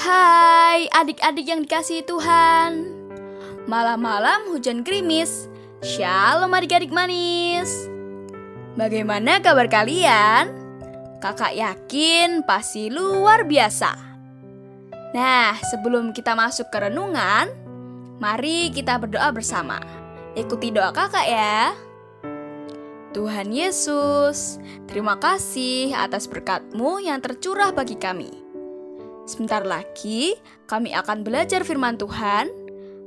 Hai adik-adik yang dikasihi Tuhan. Malam-malam hujan gerimis. Shalom adik-adik manis. Bagaimana kabar kalian? Kakak yakin pasti luar biasa. Nah, sebelum kita masuk ke renungan, mari kita berdoa bersama. Ikuti doa kakak ya. Tuhan Yesus, terima kasih atas berkat-Mu yang tercurah bagi kami. Sebentar lagi kami akan belajar firman Tuhan.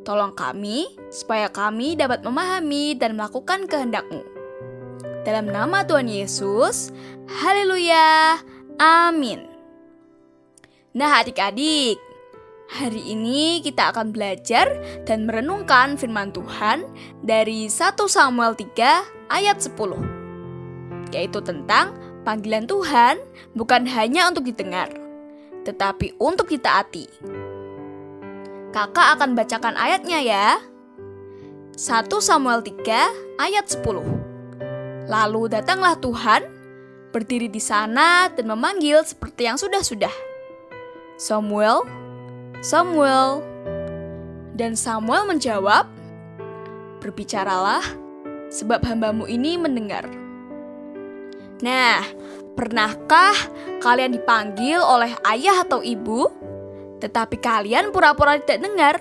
Tolong kami supaya kami dapat memahami dan melakukan kehendak-Mu. Dalam nama Tuhan Yesus, haleluya, amin. Nah adik-adik, hari ini kita akan belajar dan merenungkan firman Tuhan dari 1 Samuel 3 ayat 10, yaitu tentang panggilan Tuhan bukan hanya untuk didengar, tetapi untuk ditaati. Kakak akan bacakan ayatnya ya. 1 Samuel 3 ayat 10. Lalu datanglah Tuhan, berdiri di sana dan memanggil seperti yang sudah-sudah. Samuel, Samuel. Dan Samuel menjawab, berbicaralah, sebab hamba-Mu ini mendengar. Nah, pernahkah kalian dipanggil oleh ayah atau ibu, tetapi kalian pura-pura tidak dengar?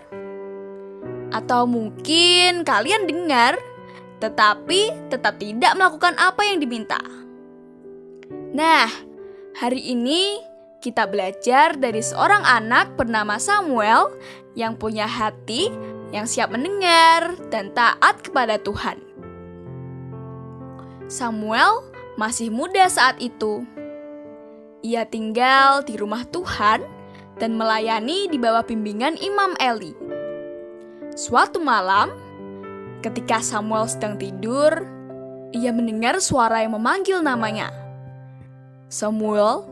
Atau mungkin kalian dengar, tetapi tetap tidak melakukan apa yang diminta? Nah, hari ini kita belajar dari seorang anak bernama Samuel yang punya hati yang siap mendengar dan taat kepada Tuhan. Samuel masih muda saat itu. Ia tinggal di rumah Tuhan dan melayani di bawah bimbingan Imam Eli. Suatu malam, ketika Samuel sedang tidur, ia mendengar suara yang memanggil namanya. Samuel,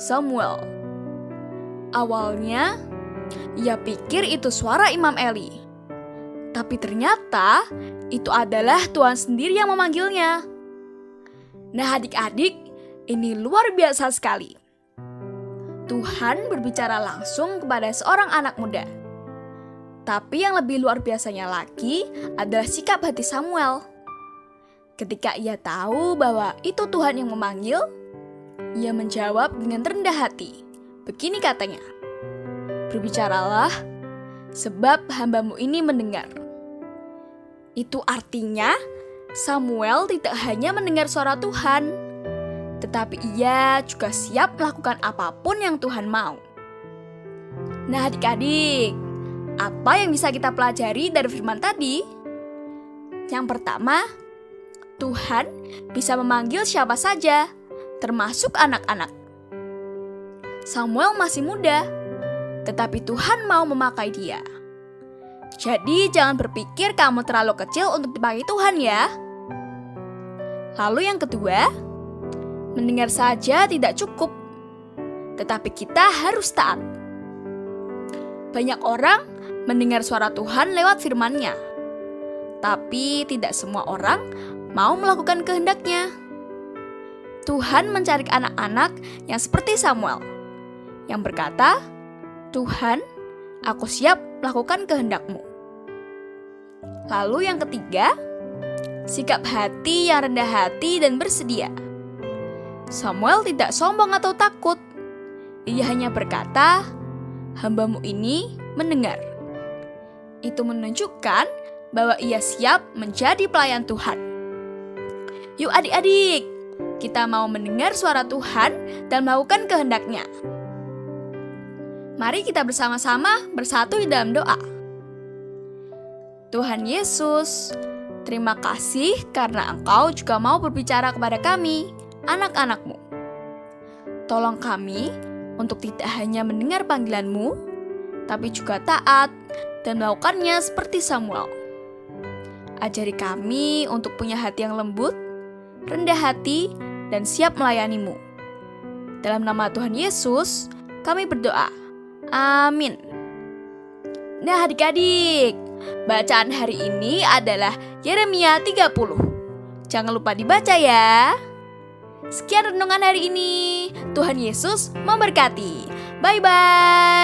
Samuel. Awalnya, ia pikir itu suara Imam Eli. Tapi ternyata itu adalah Tuhan sendiri yang memanggilnya. Nah adik-adik, ini luar biasa sekali. Tuhan berbicara langsung kepada seorang anak muda. Tapi yang lebih luar biasanya lagi adalah sikap hati Samuel. Ketika ia tahu bahwa itu Tuhan yang memanggil, ia menjawab dengan rendah hati. Begini katanya, berbicaralah, sebab hamba-Mu ini mendengar. Itu artinya Samuel tidak hanya mendengar suara Tuhan, tetapi ia juga siap melakukan apapun yang Tuhan mau. Nah adik-adik, apa yang bisa kita pelajari dari firman tadi? Yang pertama, Tuhan bisa memanggil siapa saja, termasuk anak-anak. Samuel masih muda, tetapi Tuhan mau memakai dia. Jadi jangan berpikir kamu terlalu kecil untuk dipakai Tuhan ya. Lalu yang kedua, mendengar saja tidak cukup, tetapi kita harus taat. Banyak orang mendengar suara Tuhan lewat firman-Nya, tapi tidak semua orang mau melakukan kehendak-Nya. Tuhan mencari anak-anak yang seperti Samuel, yang berkata, Tuhan, aku siap melakukan kehendak-Mu. Lalu yang ketiga, sikap hati yang rendah hati dan bersedia. Samuel tidak sombong atau takut. Ia hanya berkata, hamba-Mu ini mendengar. Itu menunjukkan bahwa ia siap menjadi pelayan Tuhan. Yuk adik-adik, kita mau mendengar suara Tuhan dan melakukan kehendak-Nya. Mari kita bersama-sama bersatu di dalam doa. Tuhan Yesus, terima kasih karena Engkau juga mau berbicara kepada kami, anak-anak-Mu. Tolong kami untuk tidak hanya mendengar panggilan-Mu, tapi juga taat dan melakukannya seperti Samuel. Ajari kami untuk punya hati yang lembut, rendah hati, dan siap melayani-Mu. Dalam nama Tuhan Yesus, kami berdoa. Amin. Nah adik-adik, bacaan hari ini adalah Yeremia 30. Jangan lupa dibaca ya. Sekian renungan hari ini. Tuhan Yesus memberkati. Bye-bye.